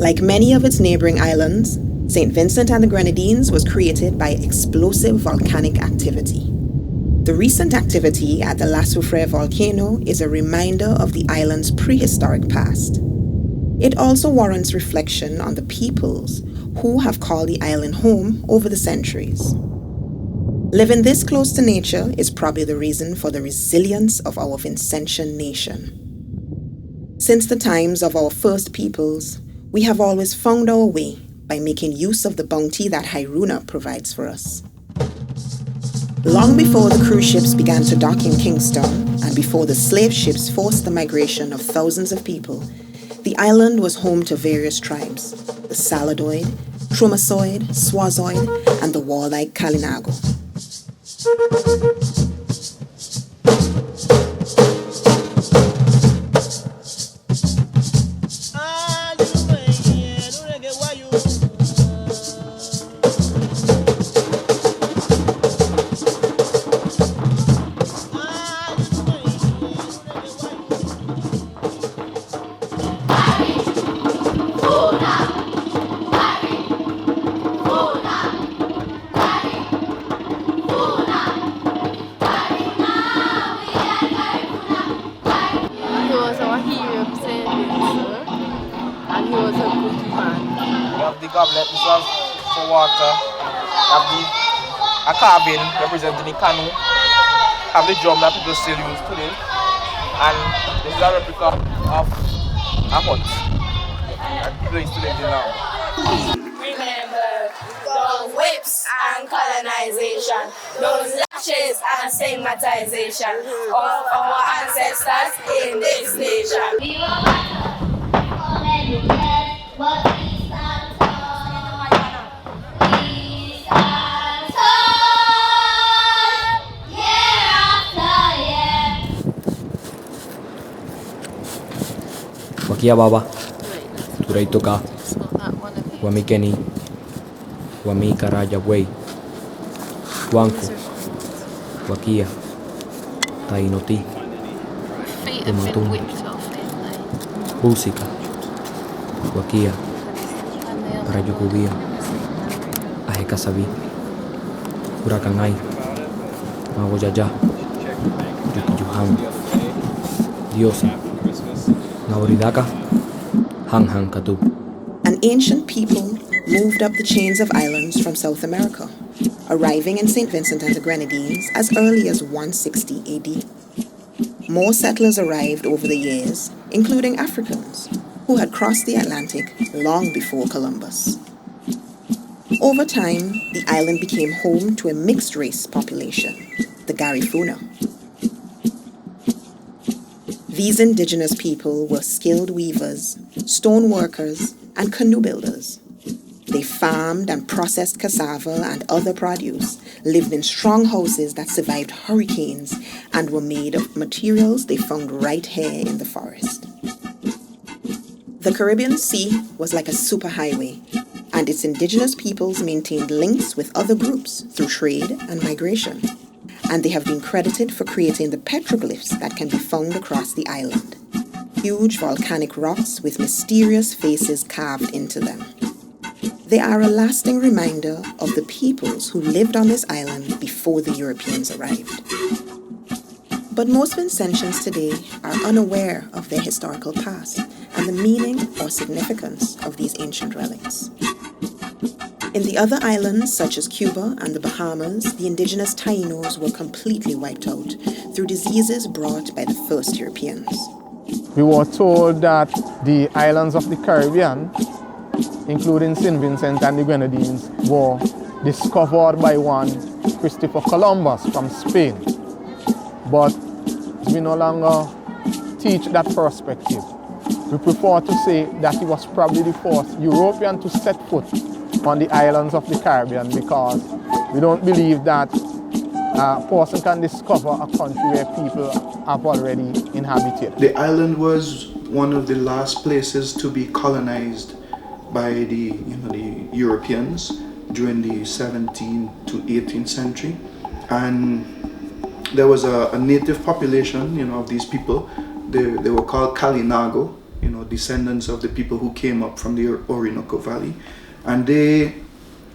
Like many of its neighboring islands, St. Vincent and the Grenadines was created by explosive volcanic activity. The recent activity at the La Soufrière volcano is a reminder of the island's prehistoric past. It also warrants reflection on the peoples who have called the island home over the centuries. Living this close to nature is probably the reason for the resilience of our Vincentian nation. Since the times of our first peoples, we have always found our way by making use of the bounty that Hairuna provides for us. Long before the cruise ships began to dock in Kingston, and before the slave ships forced the migration of thousands of people, the island was home to various tribes: the Saladoid, Tromasoid, Swazoid, and the warlike Kalinargo. Goblet, this was for water. Have a cabin representing the canoe. Have the drum that people still use today. And this is a replica of a hut. And people used to live there now. Remember those whips and colonization, those lashes and stigmatization of our ancestors in this nation. We will already left what we stand tall. We stand tall, year after year. Wakia baba, turai toka, wamikeni, wamika raja way, wanku, wakia, tainoti, umatum, busika, wakia, rajukubia, ahekasabi, hurakangai, magojaja, yukijuham, diosa, nauridaka, hang katu. An ancient people moved up the chains of islands from South America, arriving in St. Vincent and the Grenadines as early as 160 AD. More settlers arrived over the years, including Africans, who had crossed the Atlantic long before Columbus. Over time, the island became home to a mixed-race population, the Garifuna. These indigenous people were skilled weavers, stone workers, and canoe builders. They farmed and processed cassava and other produce, lived in strong houses that survived hurricanes, and were made of materials they found right here in the forest. The Caribbean Sea was like a superhighway, and its indigenous peoples maintained links with other groups through trade and migration. And they have been credited for creating the petroglyphs that can be found across the island. Huge volcanic rocks with mysterious faces carved into them. They are a lasting reminder of the peoples who lived on this island before the Europeans arrived. But most Vincentians today are unaware of their historical past and the meaning or significance of these ancient relics. In the other islands, such as Cuba and the Bahamas, the indigenous Tainos were completely wiped out through diseases brought by the first Europeans. We were told that the islands of the Caribbean, including St. Vincent and the Grenadines, were discovered by one Christopher Columbus from Spain. But we no longer teach that perspective. We prefer to say that he was probably the first European to set foot on the islands of the Caribbean, because we don't believe that a person can discover a country where people have already inhabited. The island was one of the last places to be colonized by the Europeans during the 17th to 18th century, and there was a native population, of these people. They were called Kalinargo, descendants of the people who came up from the Orinoco Valley, and they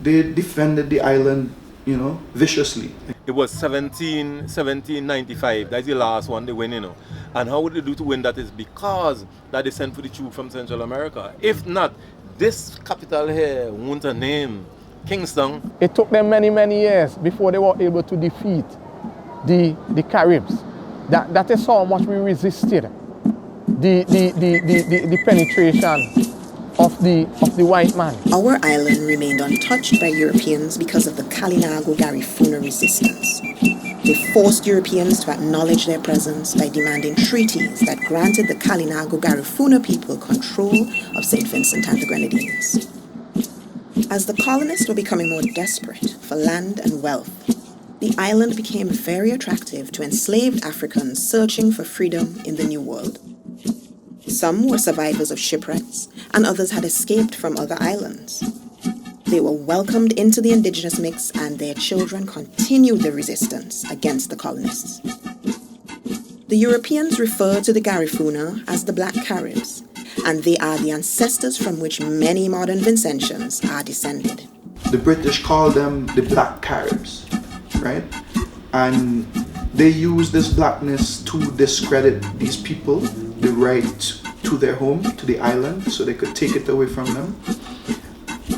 defended the island, viciously. It was 1795. That's the last one they win, And how would they do to win that is because that they sent for the troops from Central America. If not, this capital here won't a name, Kingston. It took them many, many years before they were able to defeat the Caribs. That is how much we resisted the penetration of the white man. Our island remained untouched by Europeans because of the Kalinargo Garifuna resistance. They forced Europeans to acknowledge their presence by demanding treaties that granted the Kalinargo Garifuna people control of St. Vincent and the Grenadines. As the colonists were becoming more desperate for land and wealth, the island became very attractive to enslaved Africans searching for freedom in the New World. Some were survivors of shipwrecks, and others had escaped from other islands. They were welcomed into the indigenous mix, and their children continued the resistance against the colonists. The Europeans refer to the Garifuna as the Black Caribs, and they are the ancestors from which many modern Vincentians are descended. The British call them the Black Caribs, right? And they use this blackness to discredit these people, the right to their home, to the island, so they could take it away from them.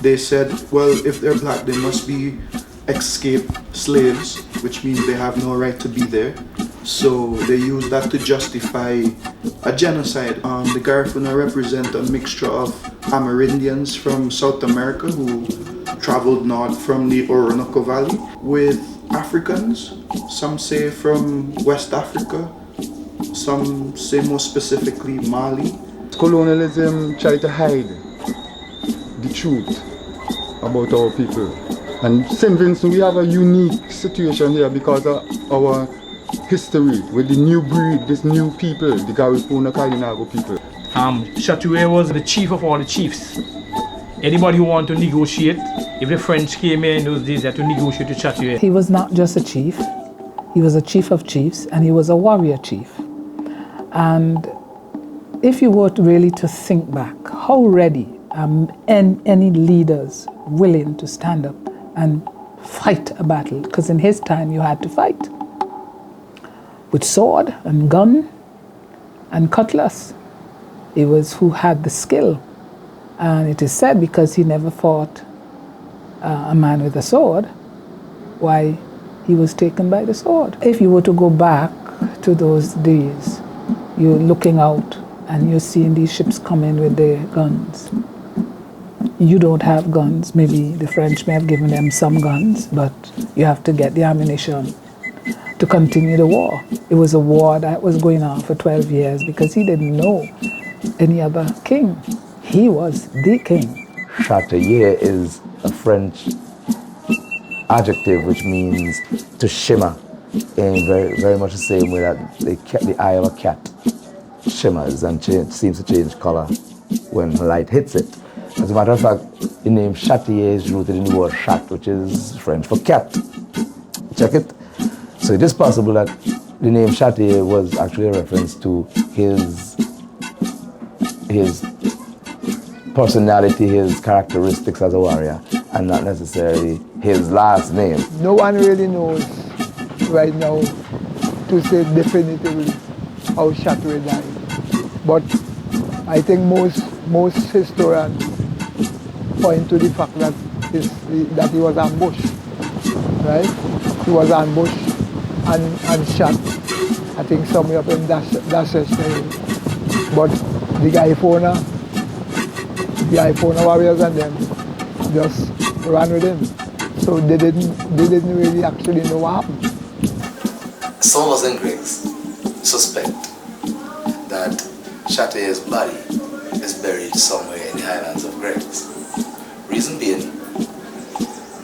They said, well, if they're black, they must be escaped slaves, which means they have no right to be there. So they use that to justify a genocide. The Garifuna represent a mixture of Amerindians from South America who traveled north from the Orinoco Valley with Africans, some say from West Africa, some say more specifically Mali. Colonialism tried to hide the truth about our people. And St. Vincent, we have a unique situation here because of our history with the new breed, this new people, the Garifuna Kalinargo people. Chatouet was the chief of all the chiefs. Anybody who wanted to negotiate, if the French came here in those days, they had to negotiate with Chatouet. He was not just a chief, he was a chief of chiefs, and he was a warrior chief. And if you were really to think back, how ready any leaders willing to stand up and fight a battle? Because in his time you had to fight with sword and gun and cutlass. It was who had the skill. And it is said because he never fought a man with a sword, why he was taken by the sword. If you were to go back to those days, you're looking out and you're seeing these ships come in with their guns. You don't have guns. Maybe the French may have given them some guns, but you have to get the ammunition to continue the war. It was a war that was going on for 12 years because he didn't know any other king. He was the king. Chatouet is a French adjective which means to shimmer, in very much the same way that the eye of a cat shimmers and seems to change color when light hits it. As a matter of fact, the name Chatouet is rooted in the word chat, which is French for cat. Check it. So it is possible that the name Chatouet was actually a reference to his personality, his characteristics as a warrior, and not necessarily his last name. No one really knows right now to say definitively how Chatouet died. But I think most historians point to the fact that he was ambushed, right? He was ambushed and shot, I think somewhere up in Daseshire. But the Garifuna warriors and them just ran with him. So they didn't really actually know what happened. Some of us in Greeks suspect that Chatouet's body is buried somewhere in the highlands of Greece. Reason being,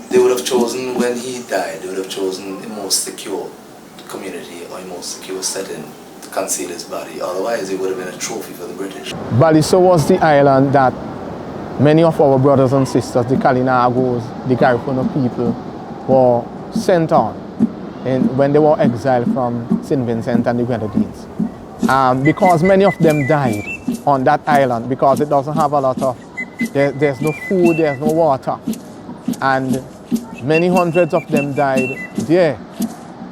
they would have chosen, when he died, they would have chosen the most secure community or the most secure setting to conceal his body. Otherwise, it would have been a trophy for the British. Baliso was the island that many of our brothers and sisters, the Kalinargos, the Garifuna people, were sent on when they were exiled from St. Vincent and the Grenadines. Because many of them died on that island because it doesn't have a lot of, there's no food, there's no water. And many hundreds of them died there.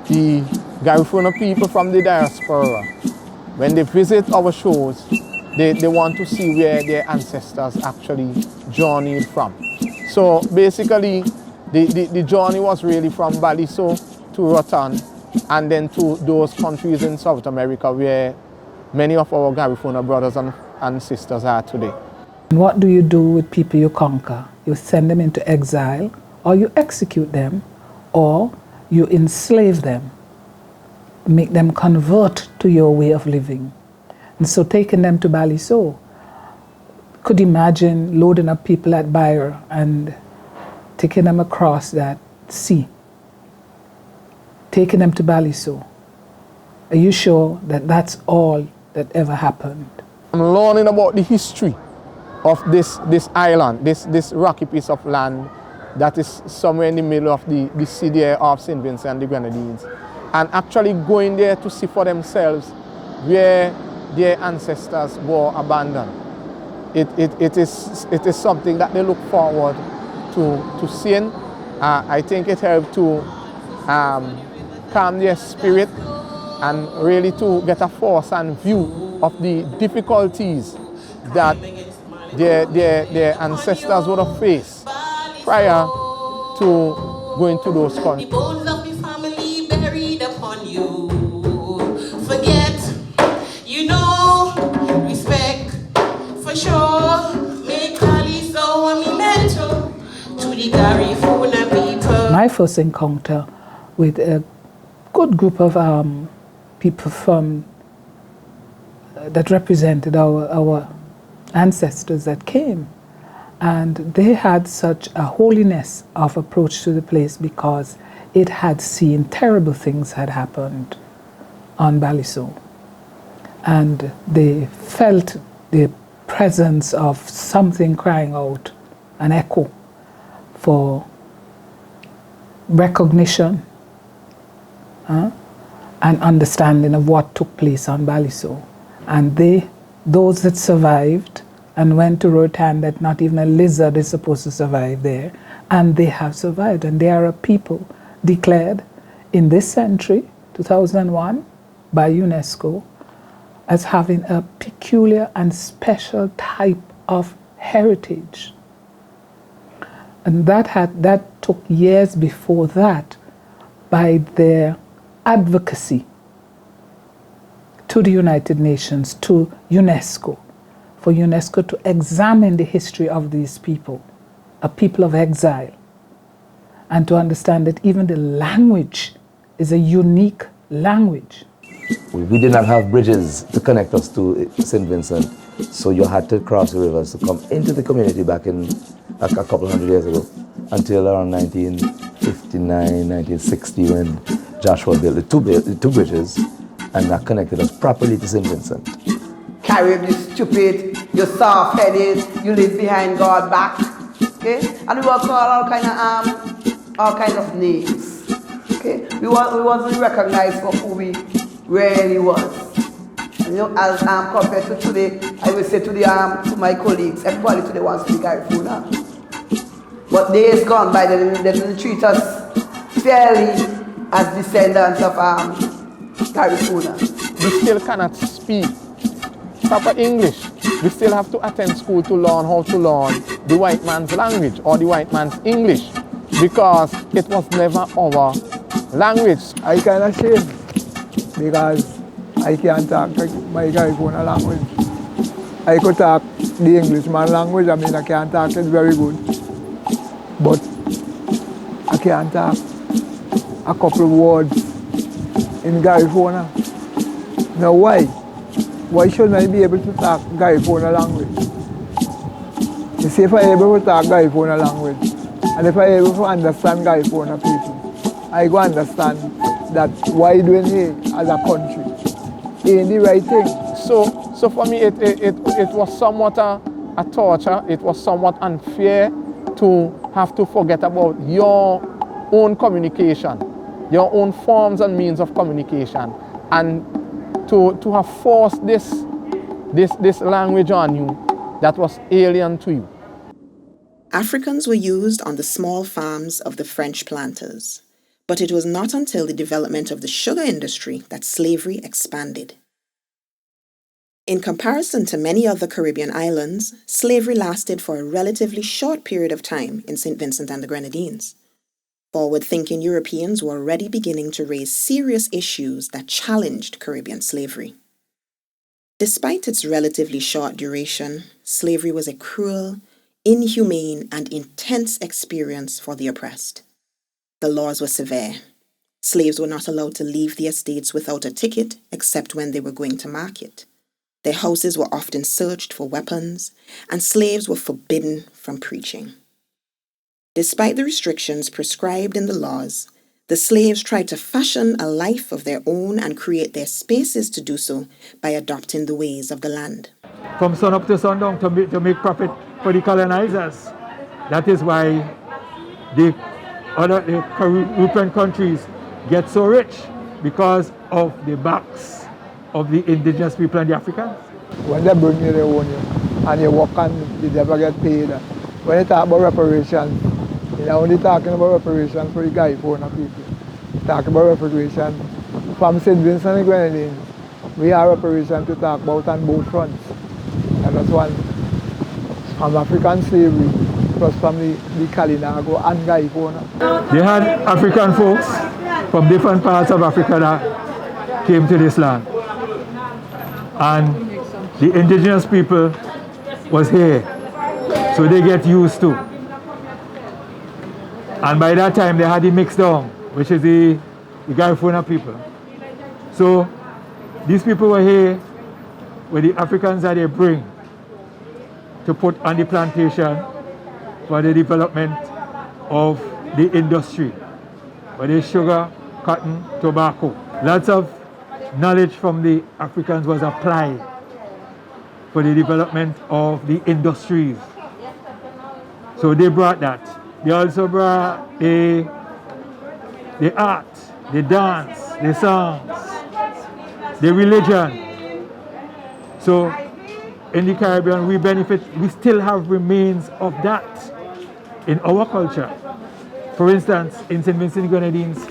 The Garifuna people from the diaspora, when they visit our shows, they want to see where their ancestors actually journeyed from. So basically, the journey was really from Baliso to Rotan and then to those countries in South America where many of our Garifuna brothers and sisters are today. What do you do with people you conquer? You send them into exile, or you execute them, or you enslave them, make them convert to your way of living. And so taking them to Baliso, could imagine loading up people at Byre and taking them across that sea, taking them to Baliso. Are you sure that that's all that ever happened? I'm learning about the history of this island, this rocky piece of land that is somewhere in the middle of the city of St. Vincent and the Grenadines, and actually going there to see for themselves where their ancestors were abandoned. It is something that they look forward to seeing. I think it helped to calm their spirit and really to get a force and view of the difficulties that their ancestors would have faced prior to going to those countries. The bones of the family buried upon you. Forget, you know, respect for sure. Make Aliso and me mental to the Garifuna people. My first encounter with a good group of people from that represented our ancestors that came, and they had such a holiness of approach to the place because it had seen terrible things had happened on Baliso, and they felt the presence of something crying out, an echo for recognition and understanding of what took place on Baliso. And those that survived and went to Rotan, that not even a lizard is supposed to survive there, and they have survived, and they are a people declared in this century, 2001, by UNESCO as having a peculiar and special type of heritage. And that took years before that by their advocacy to the United Nations, to UNESCO, for UNESCO to examine the history of these people, a people of exile, and to understand that even the language is a unique language. We did not have bridges to connect us to St. Vincent, so you had to cross the rivers to come into the community back in a couple hundred years ago, until around 1959, 1960, when Joshua built the two bridges, and that connected us properly to St. Vincent. Carib, you stupid, you soft-headed, you live behind God's back, okay? And we were called all kind of names, okay? We wasn't recognized for who we really was. And, you know, as compared to today, I will say to my colleagues, everybody today wants to be Garifuna. But days gone by, they didn't treat us fairly as descendants of Garifuna. We still cannot speak proper English. We still have to attend school to learn how to learn the white man's language or the white man's English, because it was never our language. I kind of shame because I can't talk my Garifuna language. I could talk the Englishman language, I mean I can't talk it very good, but I can't talk a couple of words in Garifuna. Now why? Why shouldn't I be able to talk Garifuna language? You see, if I'm able to talk Garifuna language, and if I'm able to understand Garifuna people, I go understand that why doing here as a country ain't the right thing. So for me, it was somewhat a torture. It was somewhat unfair to have to forget about your own communication, your own forms and means of communication, and to have forced this this language on you that was alien to you. Africans were used on the small farms of the French planters, but it was not until the development of the sugar industry that slavery expanded. In comparison to many other Caribbean islands, slavery lasted for a relatively short period of time in St. Vincent and the Grenadines. Forward-thinking Europeans were already beginning to raise serious issues that challenged Caribbean slavery. Despite its relatively short duration, slavery was a cruel, inhumane, and intense experience for the oppressed. The laws were severe. Slaves were not allowed to leave the estates without a ticket except when they were going to market. Their houses were often searched for weapons, and slaves were forbidden from preaching. Despite the restrictions prescribed in the laws, the slaves tried to fashion a life of their own and create their spaces to do so by adopting the ways of the land. From sun up to sundown to make profit for the colonizers. That is why the Caribbean countries get so rich, because of the backs of the indigenous people and the Africans. When they bring you, they own you, and you work and you never get paid. When you talk about reparations, you're only talking about reparations for the Garifuna people. Talk about reparations from St. Vincent and Grenadines. We have reparations to talk about on both fronts. And that's one from African slavery, plus from the Kalinargo and Garifuna. They had African folks from different parts of Africa that came to this land. And the indigenous people was here, so they get used to. And by that time they had the mixed down, which is the Garifuna people. So these people were here with the Africans that they bring to put on the plantation for the development of the industry, for the sugar, cotton, tobacco. Lots of knowledge from the Africans was applied for the development of the industries. So they brought that. They also brought the art, the dance, the songs, the religion. So in the Caribbean, we benefit, we still have remains of that in our culture. For instance, in St. Vincent and Grenadines,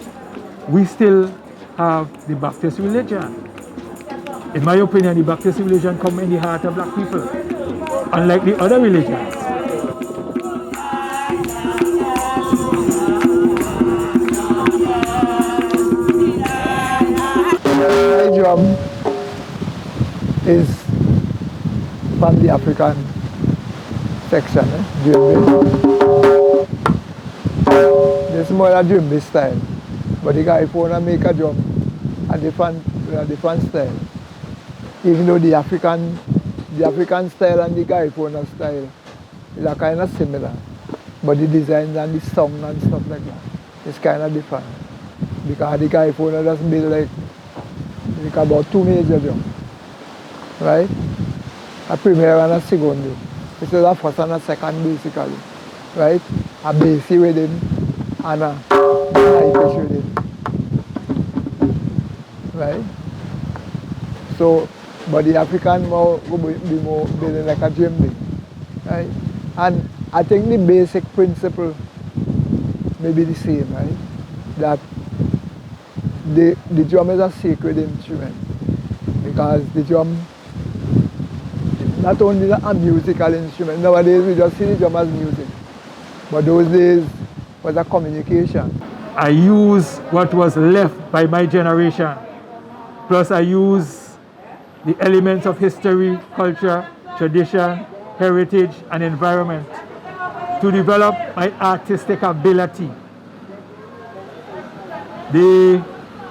we still have the Baptist religion. In my opinion, the Baptist religion comes in the heart of black people, unlike the other religions. My drum is from the African section, This is more a drum style, but the Garifuna make a drum a different style. Even though the African style and the Garifuna style is a kind of similar, but the designs and the sound and stuff like that is kind of different. Because the Garifuna just build like about two major drums, right? A premier and a second. This is a first and a second basically, right? A bassy rhythm and a high pitch rhythm, right? So, but the African will be more building like a djembe, right? And I think the basic principle may be the same, right? That the drum is a sacred instrument, because the drum not only a musical instrument. Nowadays we just see the drum as music, but those days was a communication. I use what was left by my generation, plus I use the elements of history, culture, tradition, heritage, and environment to develop my artistic ability.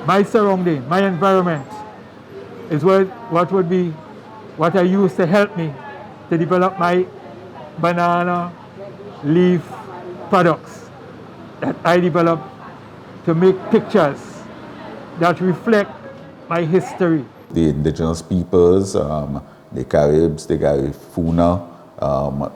My surrounding, my environment is what I use to help me to develop my banana leaf products that I develop to make pictures that reflect my history. The indigenous peoples, the Caribs, the Garifuna,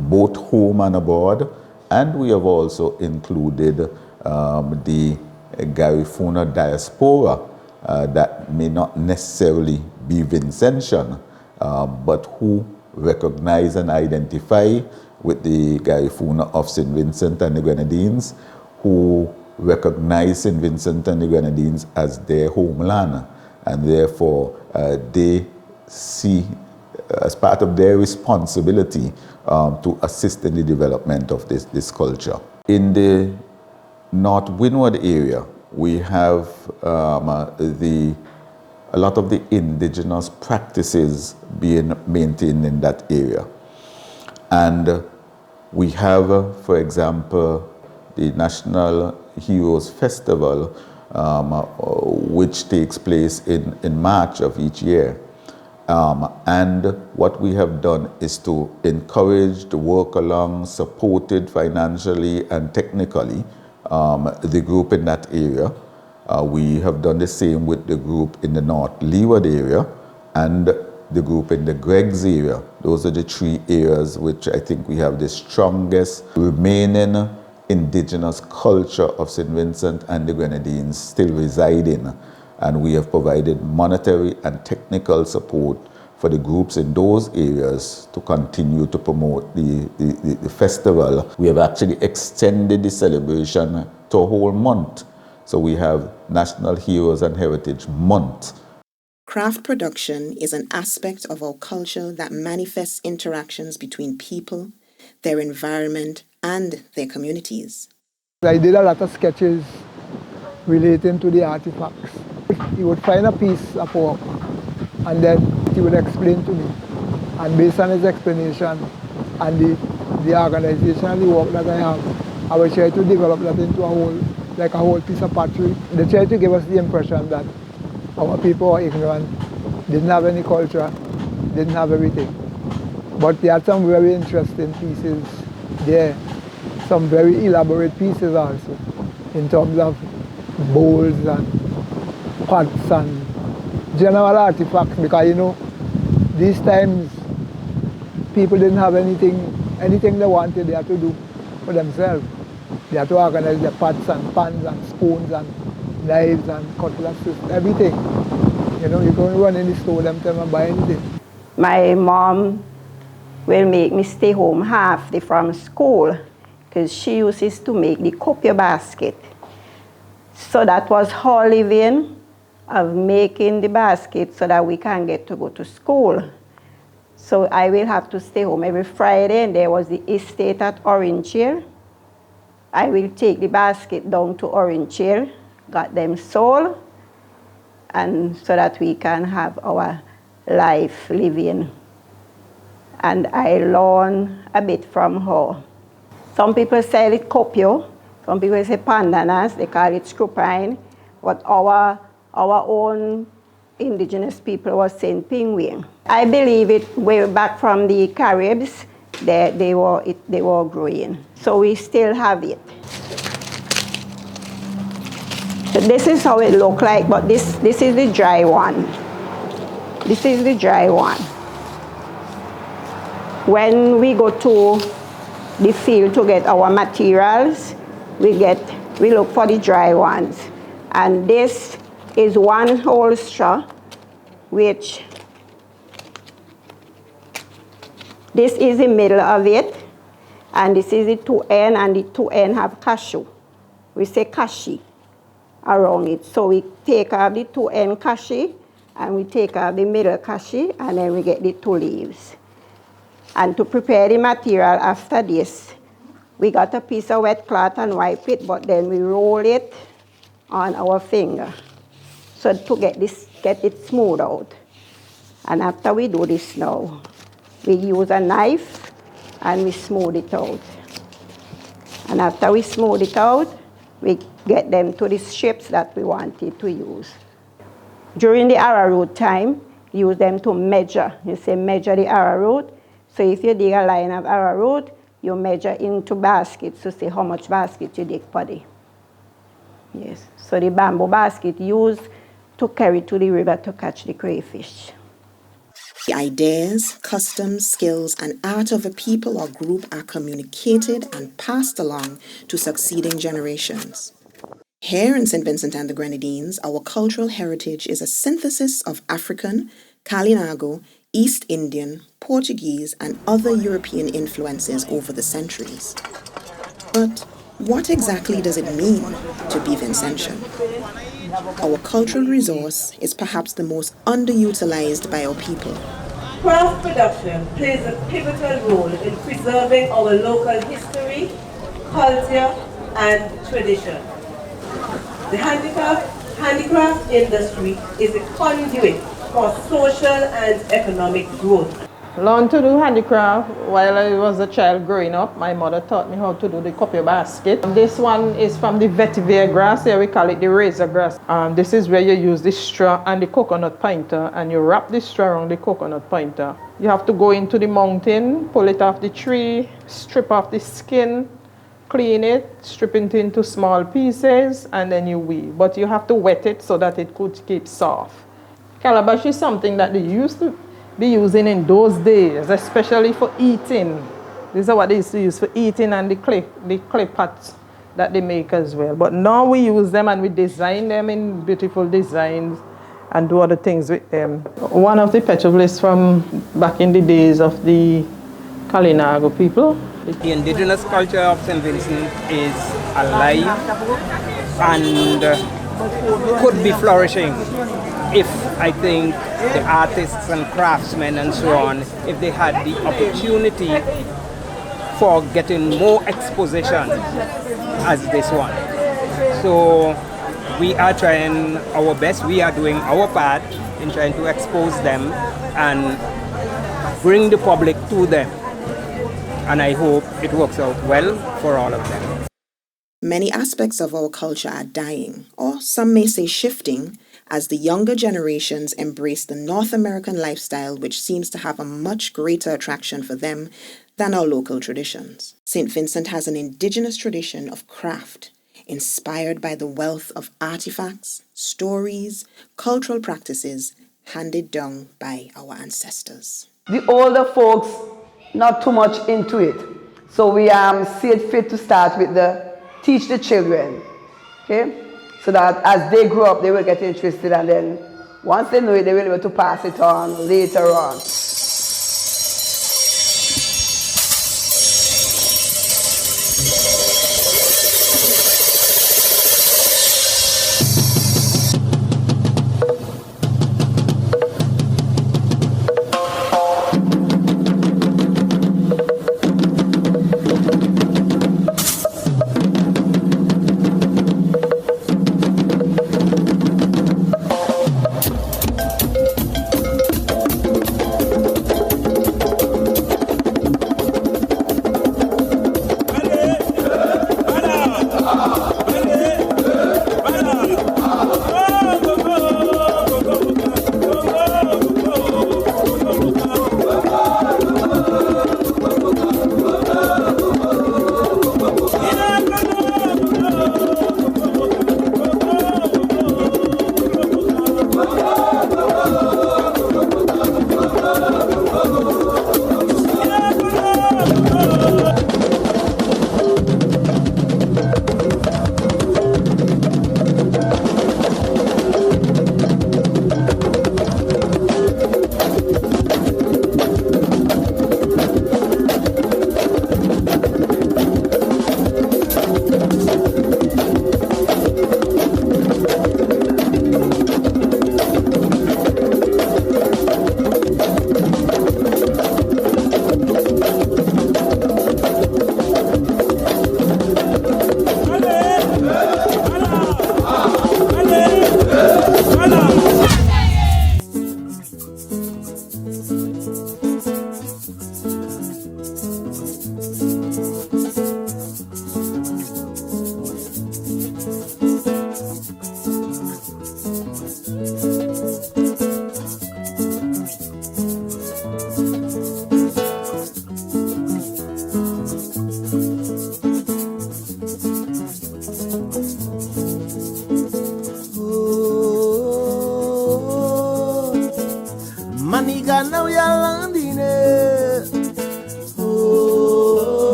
both home and abroad, and we have also included the Garifuna diaspora that may not necessarily be Vincentian, but who recognize and identify with the Garifuna of St. Vincent and the Grenadines, who recognize St. Vincent and the Grenadines as their homeland, and therefore they see as part of their responsibility to assist in the development of this culture. In the North Windward area, we have a lot of the indigenous practices being maintained in that area. And we have, for example, the National Heroes Festival, which takes place in March of each year. And what we have done is to encourage, to work along, supported financially and technically the group in that area. We have done the same with the group in the North Leeward area and the group in the Greggs area. Those are the three areas which I think we have the strongest remaining indigenous culture of St. Vincent and the Grenadines still residing. And we have provided monetary and technical support for the groups in those areas to continue to promote the festival. We have actually extended the celebration to a whole month. So we have National Heroes and Heritage Month. Craft production is an aspect of our culture that manifests interactions between people, their environment, and their communities. I did a lot of sketches relating to the artifacts. He would find a piece of work and then he would explain to me. And based on his explanation and the organization and the work that I have, I would try to develop that into a whole piece of pottery. They tried to give us the impression that our people were ignorant, didn't have any culture, didn't have everything. But they had some very interesting pieces there, some very elaborate pieces also, in terms of bowls and pots and general artifacts, because you know, these times people didn't have anything they wanted, they had to do for themselves. They had to organize their pots and pans and spoons and knives and cutlasses, everything. You know, you can't run in the store them time and buy anything. My mom will make me stay home half day from school because she uses to make the copia basket. So that was her living of making the basket so that we can get to go to school. So I will have to stay home every Friday, and there was the estate at Orange Chair. I will take the basket down to Orange Chair, got them sold, and so that we can have our life living. And I learn a bit from her. Some people sell it copio, some people say pandanas, they call it screw pine, but our own indigenous people was saying penguin. I believe it way back from the Caribs, they were growing. So we still have it. So this is how it look like, but this is the dry one. This is the dry one. When we go to the field to get our materials, we look for the dry ones. And this is one whole straw, which this is the middle of it, and this is the two end, and the two end have cashew. We say kashi around it. So we take off the two end kashi, and we take off the middle kashi, and then we get the two leaves. And to prepare the material after this, we got a piece of wet cloth and wipe it, but then we roll it on our finger. So to get it smooth out. And after we do this now, we use a knife and we smooth it out. And after we smooth it out, we get them to the shapes that we wanted to use. During the arrowroot time, use them to measure. You say measure the arrowroot. So if you dig a line of arrowroot, you measure into baskets to see how much basket you dig per day. Yes. So the bamboo basket used to carry to the river to catch the crayfish. The ideas, customs, skills, and art of a people or group are communicated and passed along to succeeding generations. Here in St. Vincent and the Grenadines, our cultural heritage is a synthesis of African, Kalinargo, East Indian, Portuguese, and other European influences over the centuries. But what exactly does it mean to be Vincentian? Our cultural resource is perhaps the most underutilized by our people. Craft production plays a pivotal role in preserving our local history, culture, and tradition. The handicraft industry is a conduit for social and economic growth. Learned to do handicraft while I was a child growing up. My mother taught me how to do the copy basket. This one is from the vetiver grass. Here we call it the razor grass. This is where you use the straw and the coconut pointer, and you wrap the straw around the coconut pointer. You have to go into the mountain, pull it off the tree, strip off the skin, clean it, strip it into small pieces, and then you weave. But you have to wet it so that it could keep soft. Calabash is something that they used to be using in those days, especially for eating. These are what they used to use for eating, and the clay pots that they make as well. But now we use them and we design them in beautiful designs and do other things with them. One of the petroglyphs from back in the days of the Kalinargo people. The indigenous culture of St. Vincent is alive and could be flourishing if, I think, the artists and craftsmen and so on, if they had the opportunity for getting more exposition as this one. So we are trying our best, we are doing our part in trying to expose them and bring the public to them. And I hope it works out well for all of them. Many aspects of our culture are dying, or some may say shifting, as the younger generations embrace the North American lifestyle, which seems to have a much greater attraction for them than our local traditions. St. Vincent has an indigenous tradition of craft, inspired by the wealth of artifacts, stories, cultural practices handed down by our ancestors. The older folks, not too much into it. So we see it fit to start with teach the children, okay? So that as they grow up, they will get interested, and then once they know it, they will be able to pass it on later on.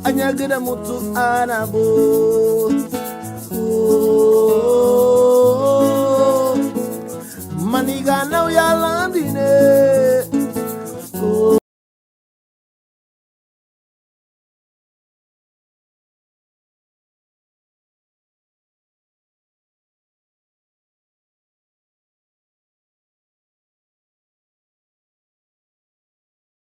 Anyagida mutu anabo. Maniga now you're